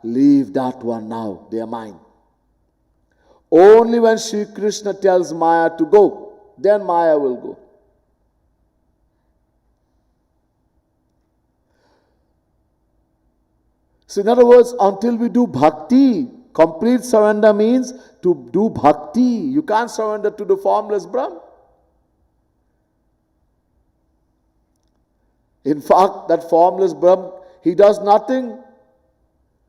leave that one now, they are mine. Only when Sri Krishna tells Maya to go, then Maya will go. So in other words, until we do bhakti, complete surrender means to do bhakti. You can't surrender to the formless Brahm. In fact, that formless Brahm, he does nothing.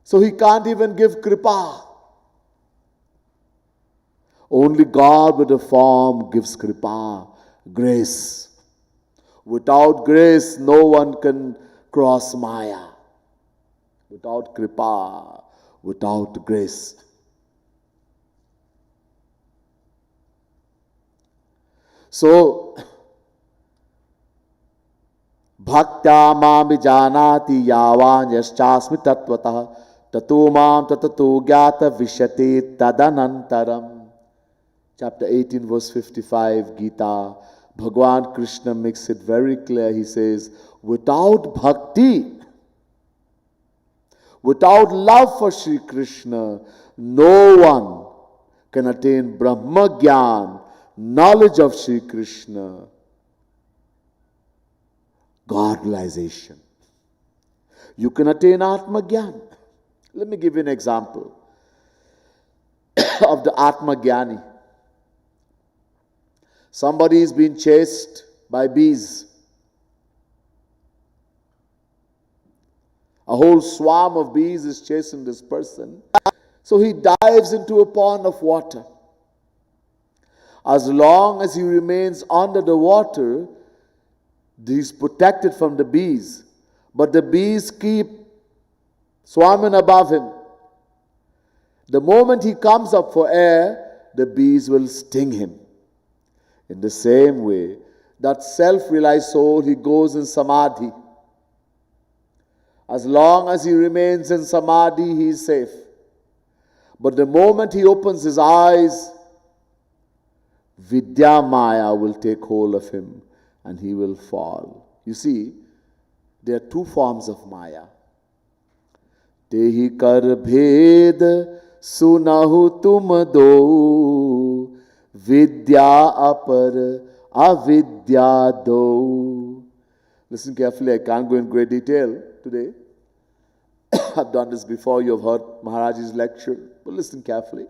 So he can't even give kripa. Only God with a form gives kripa, grace. Without grace, no one can cross Maya. Without kripa, without grace. So, bhaktya mam vijanati yavan yaschasmi tatvatah tato mam tatato gyata vishyate tadanantaram. Chapter 18, verse 55, Gita. Bhagwan Krishna makes it very clear. He says, without bhakti, without love for Sri Krishna, no one can attain Brahma Gyan, knowledge of Sri Krishna, God realization. You can attain Atma Gyan. Let me give you an example of the Atma Gyani. Somebody is being chased by bees. A whole swarm of bees is chasing this person. So he dives into a pond of water. As long as he remains under the water, he is protected from the bees. But the bees keep swarming above him. The moment he comes up for air, the bees will sting him. In the same way, that self-realized soul, he goes in samadhi. As long as he remains in samadhi, he is safe. But the moment he opens his eyes, Vidya Maya will take hold of him and he will fall. You see, there are two forms of Maya. Tehi kar bhed sunahu tum do, Vidya apar avidya do. Listen carefully, I can't go in great detail today. I've done this before, you have heard Maharaj's lecture, but listen carefully.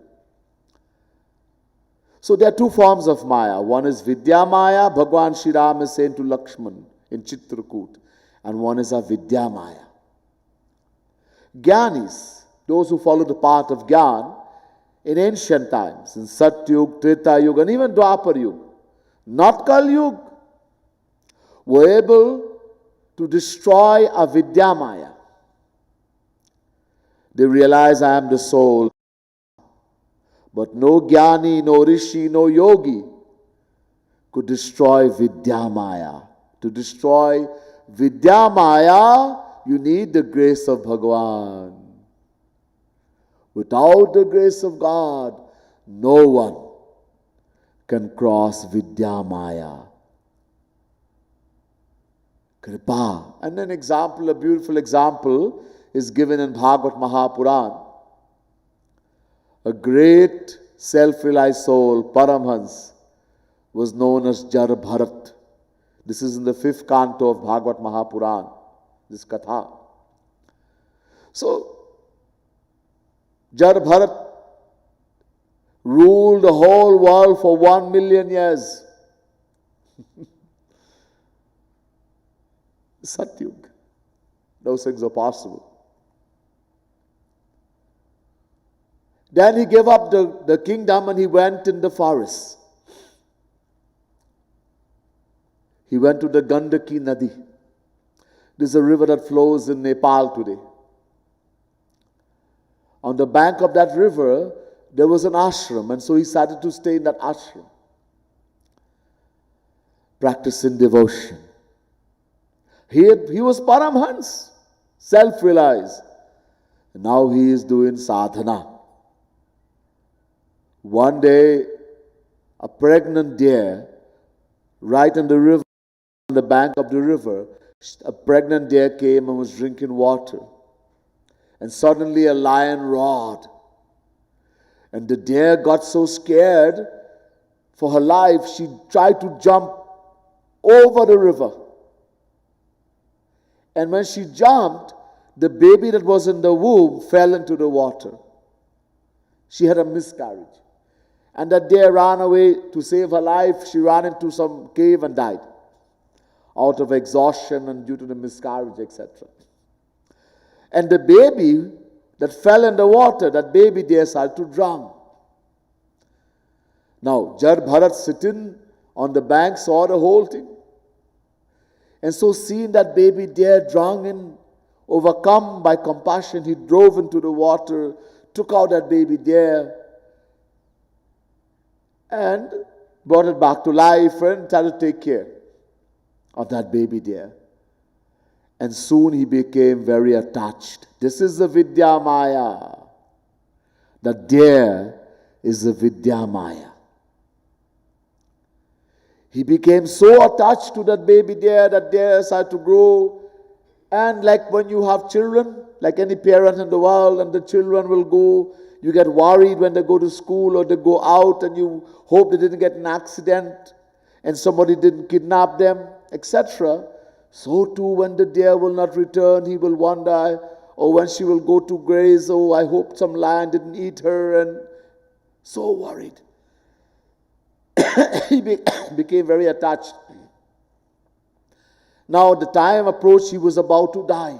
So there are two forms of Maya. One is Vidya Maya, Bhagwan Shri Ram is saying to Lakshman in Chitrakoot. And one is Avidya Maya. Gyanis, those who follow the path of Gyan, in ancient times, in Satyug, Treta Yuga, and even Dwapar Yuga, not Kali Yuga, were able to destroy Avidya Maya. They realize I am the soul. But no Jnani, no Rishi, no Yogi could destroy Vidya Maya. To destroy Vidya Maya, you need the grace of Bhagavan. Without the grace of God, no one can cross Vidya Maya. Kripa. And an example, a beautiful example, is given in Bhagavad Mahapuran. A great self-realized soul, Paramhans, was known as Jar Bharat. This is in the 5th canto of Bhagavad Mahapuran, this katha. So, Jar Bharat ruled the whole world for 1 million years. Satyug. Those things are possible. Then he gave up the kingdom and he went in the forest. He went to the Gandaki Nadi. This is a river that flows in Nepal today. On the bank of that river, there was an ashram, and so he started to stay in that ashram, practicing devotion. He was Paramhans, self-realized. And now he is doing sadhana. One day, a pregnant deer, right on the river, on the bank of the river, a pregnant deer came and was drinking water. and suddenly a lion roared. And the deer got so scared for her life, she tried to jump over the river. And when she jumped, the baby that was in the womb fell into the water. She had a miscarriage. And that deer ran away to save her life. She ran into some cave and died out of exhaustion and due to the miscarriage, etc. And the baby that fell in the water, that baby deer started to drown. Now, Jad Bharat sitting on the bank saw the whole thing. And so seeing that baby deer drowning, overcome by compassion, he drove into the water, took out that baby deer, and brought it back to life and tried to take care of that baby deer. And soon he became very attached. This is the Vidya Maya. The deer is the Vidya Maya. He became so attached to that baby deer, that deer started to grow. And like when you have children, like any parent in the world, and the children will go, you get worried when they go to school or they go out, and you hope they didn't get an accident and somebody didn't kidnap them, etc. So too, when the deer will not return, he will wonder, or when she will go to graze, oh, I hope some lion didn't eat her, and so worried. He became very attached. Now the time approached, he was about to die.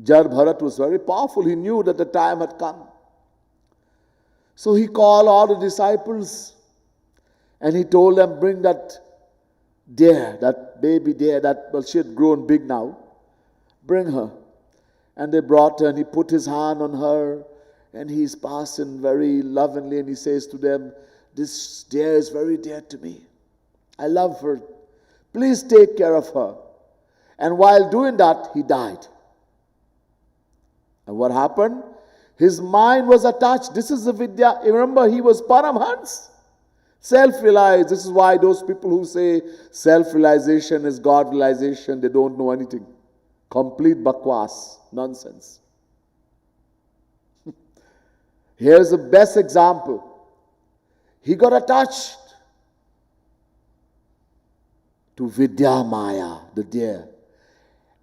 Jad Bharat was very powerful. He knew that the time had come. So he called all the disciples and he told them, bring that deer, that baby deer, she had grown big now. Bring her. And they brought her and he put his hand on her and he's passing very lovingly and he says to them, this deer is very dear to me. I love her. Please take care of her. And while doing that, he died. And what happened? His mind was attached. This is the Vidya. Remember, he was Paramhans. Self-realized. This is why those people who say self-realization is God-realization, they don't know anything. Complete bakwas. Nonsense. Here's the best example. He got attached to Vidya Maya, the deer.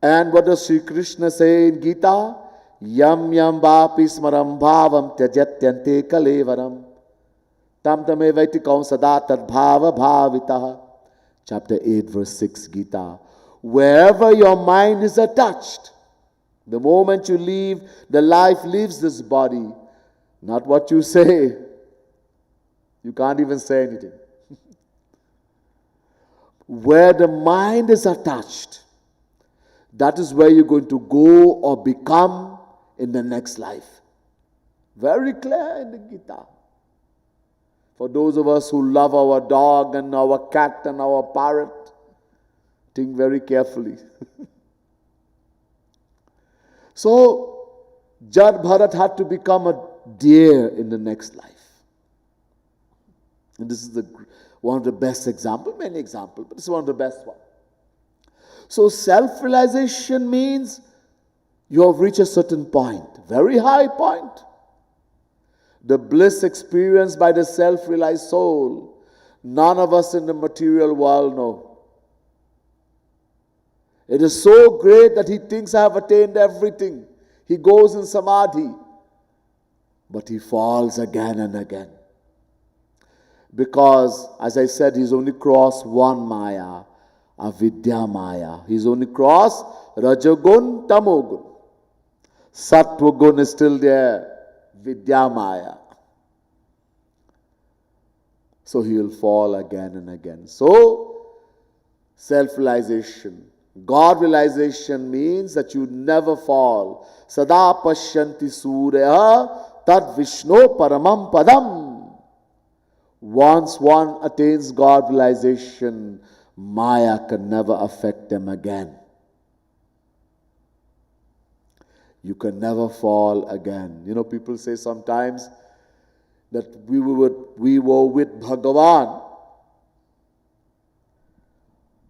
And what does Sri Krishna say in Gita? Yam yam vapi smaram bhavam tyajatyante kalevaram tam tamevaitikam sada tad bhava bhavitaha. Chapter 8, verse 6, Gita. Wherever your mind is attached, the moment you leave, the life leaves this body. Not what you say. You can't even say anything. Where the mind is attached, that is where you're going to go or become in the next life. Very clear in the Gita. For those of us who love our dog and our cat and our parrot, think very carefully. So, Jad Bharat had to become a deer in the next life. And this is one of the best examples, many examples, but this is one of the best ones. So self-realization means you have reached a certain point, very high point. The bliss experienced by the self-realized soul, none of us in the material world know. It is so great that he thinks I have attained everything. He goes in samadhi, but he falls again and again. Because, as I said, he's only crossed one Maya, Avidya Maya. He's only crossed Rajagun, Tamogun. Sattvagun is still there, Vidya Maya. So he will fall again and again. So, self-realization. God-realization means that you never fall. Sada pashyanti surya tad Vishnu paramam padam. Once one attains God-realization, Maya can never affect them again. You can never fall again. You know, people say sometimes that we were with Bhagavan.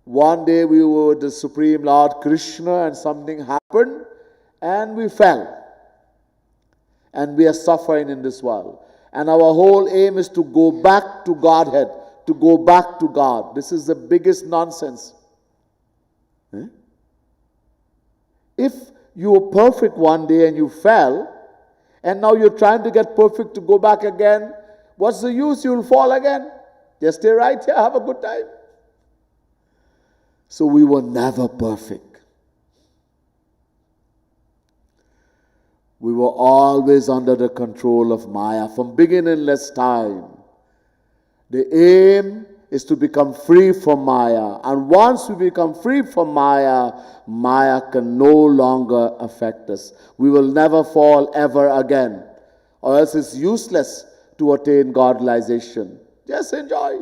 One day we were with the Supreme Lord Krishna and something happened and we fell. And we are suffering in this world. And our whole aim is to go back to Godhead, to go back to God. This is the biggest nonsense. If you were perfect one day and you fell, and now you're trying to get perfect to go back again, what's the use? You'll fall again. Just stay right here, have a good time. So we were never perfect. We were always under the control of Maya from beginningless time. The aim is to become free from Maya. And once we become free from Maya, Maya can no longer affect us. We will never fall ever again. Or else it's useless to attain godization. Just enjoy.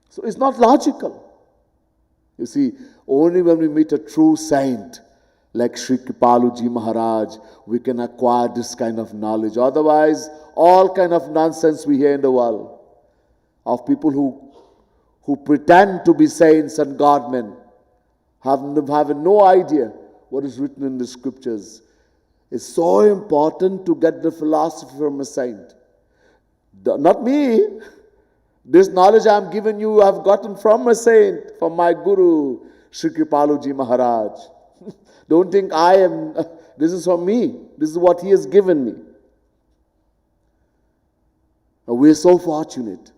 So it's not logical. You see, only when we meet a true saint, like Sri Kripaluji Maharaj, we can acquire this kind of knowledge. Otherwise, all kind of nonsense we hear in the world of people who pretend to be saints and godmen, having no idea what is written in the scriptures. It's so important to get the philosophy from a saint. Not me. This knowledge I am giving you, I have gotten from a saint, from my guru, Sri Kripaluji Maharaj. Don't think this is from me. This is what he has given me. And we are so fortunate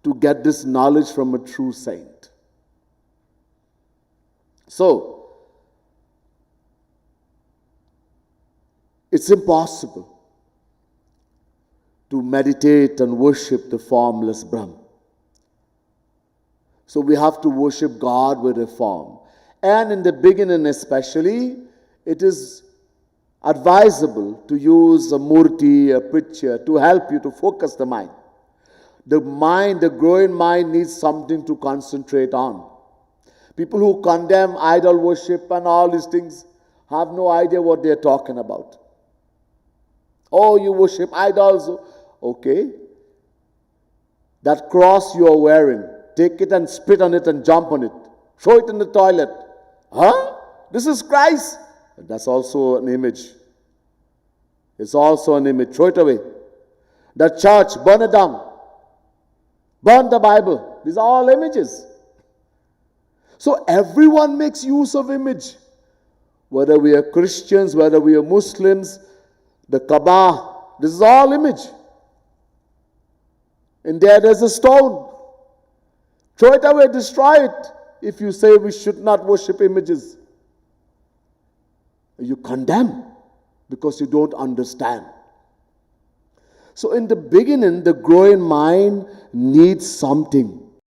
to get this knowledge from a true saint. So, it's impossible to meditate and worship the formless Brahm. So we have to worship God with a form. And in the beginning especially, it is advisable to use a murti, a picture, to help you to focus the mind. The mind, the growing mind needs something to concentrate on. People who condemn idol worship and all these things have no idea what they're talking about. Oh, you worship idols. Okay. That cross you are wearing, take it and spit on it and jump on it. Throw it in the toilet. Huh? This is Christ. That's also an image. It's also an image. Throw it away. The church, burn it down. Burn the Bible. These are all images. So everyone makes use of image. Whether we are Christians, whether we are Muslims, the Kaaba, this is all image. And there's a stone. Throw it away, destroy it. If you say we should not worship images, you condemn because you don't understand. So in the beginning, the growing mind needs something.